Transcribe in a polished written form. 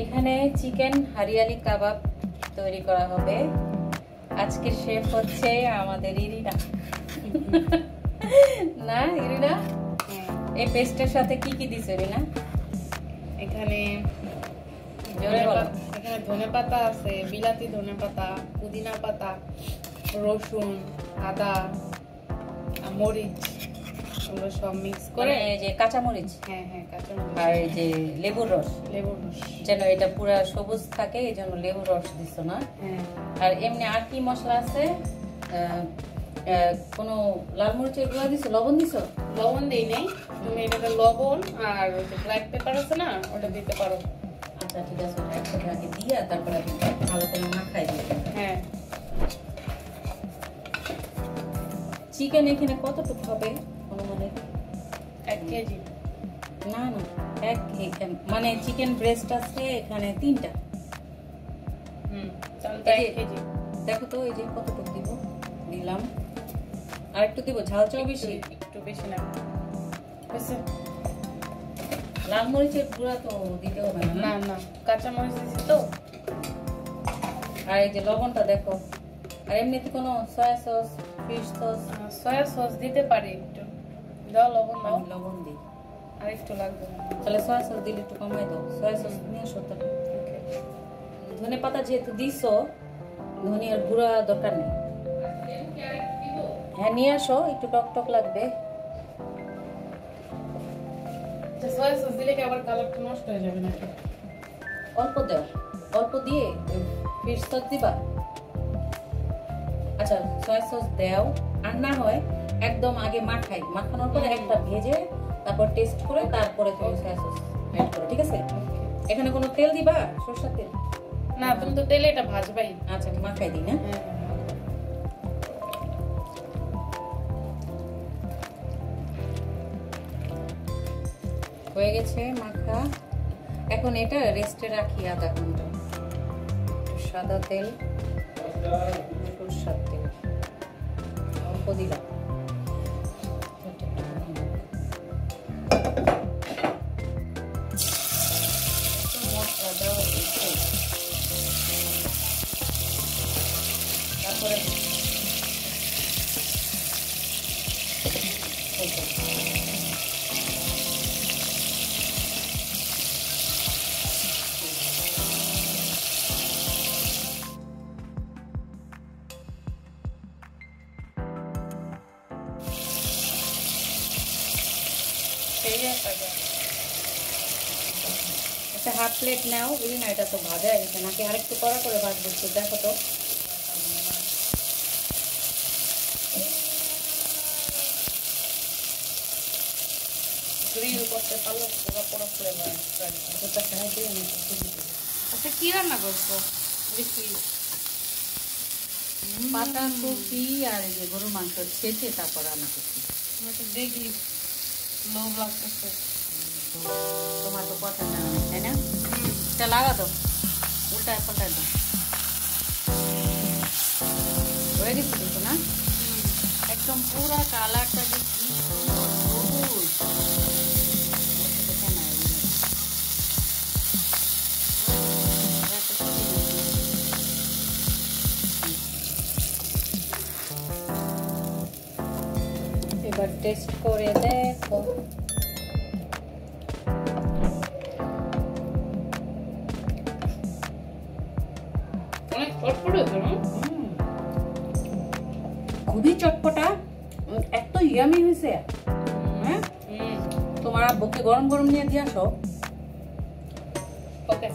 এখানে চিকেন হারিয়ালি কাবাব তৈরি করা হবে। আজকের শেফ হচ্ছে আমাদের ইরিনা। না ইরিনা, এই পেস্টের সাথে কি কি দিছো ইরিনা? এখানে ধনেপাতা আছে, বিলাতি ধনেপাতা, পুদিনা পাতা, রসুন, আদা, মরিচ, এগুলো সব মিক্স করে, এই যে কাঁচা মরিচ, হ্যাঁ হ্যাঁ কাঁচা মরিচ, আর এই যে লেবুর রস, যেন এটা পুরো সবুজ থাকে এই জন্য লেবুর রস দিছো না? হ্যাঁ। আর এমনি আর কি মশলা আছে? কোনো লাল মরিচের গুঁড়া দিছো, লবণ দিছো? লবণ দেই নাই, তুমি এটাতে লবণ আর ব্ল্যাক পেপার আছে না, ওটা দিতে পারো। আচ্ছা ঠিক আছে, একসাথে আগে দিয়ে তারপরে ভালো করে মাখাই দিবে। হ্যাঁ। চিকেন এখানে কতটুকু হবে অনুমানিক? 1 কেজি। না না, 1 কেজি মানে চিকেন ব্রেস্ট আছে এখানে 3টা। তাহলে 1 কেজি। দেখো তো এই যে কতটুকু দিব, দিলাম। আর একটু দিব, ঝাল চাও বেশি? একটু বেশি না, বুঝছো? লাল মরিচের গুঁড়া তো দিতে হবে না? না না, কাঁচা মরিচ দিছি তো। আর এই যে লবণটা দেখো। আর এমনিতে কোনো soya sauce, fish sauce? Soya sauce দিতে পারি একটু। দাও লবণ, দাও। লবণ দিই, আর একটু লাগবে। তাহলে সয়া সস দিলে একটু কমাই দাও। সয়া সস নিয়ে আসো তাহলে। ধনে পাতা যেহেতু দিছো, ধনিয়ার গুঁড়া দরকার নেই। হ্যাঁ নিয়ে আসো, একটু টক টক লাগবে। সয়া সস দিলে কি আবার কালারটা নষ্ট হয়ে যাবে নাকি? অল্প দাও, অল্প দিয়ে ফিশ সস দিবা। আচ্ছা সয়া সস দাও, আর না হয় একদম আগে মাখাই, মাখানোর পরে একটা ভেজে তারপর টেস্ট করে তারপরে তুমি সয়া সস অ্যাড করো, ঠিক আছে? এখানে কোনো তেল দিবা, সরষের তেল? না, তুমি তো তেলে এটা ভাজবাই। আচ্ছা মাখাই দিই না? হয়ে গেছে মাখা। এখন এটা রেস্টে রাখি আধা ঘন্টা। সাদা তেল, সরষের তেল অল্প দিলাম। মশলা দেওয়া তারপরে একটা হাফ প্লেট নাও ইরিনা, এটা তো ভাজা হয়েছে নাকি আরেকটু কড়া করে ভাজবো? দেখো তো। গ্রিল করতে পারলো পুরো পুরো ফ্লেভার। আচ্ছা কি রান্না করছো? দেখি পাতা কপি আর এই যে গরুর মাংস ছেঁচে তারপর রান্না করছি। দেখি লোভ লাগতেছে। তোমার তো পছন্দ না, তাই না? এটা লাগা দাও, উল্টায় পাল্টায় দাও। হয়ে গেছে দেখো না, একদম পুরা কালারটা যে কি সবুজ। এবার টেস্ট করে দেখো। খুবই চটপটা, এত ইয়ামি হয়েছে। হ্যাঁ তোমার আব্বুকে গরম গরম নিয়ে দিয়ে আসো। ওকে।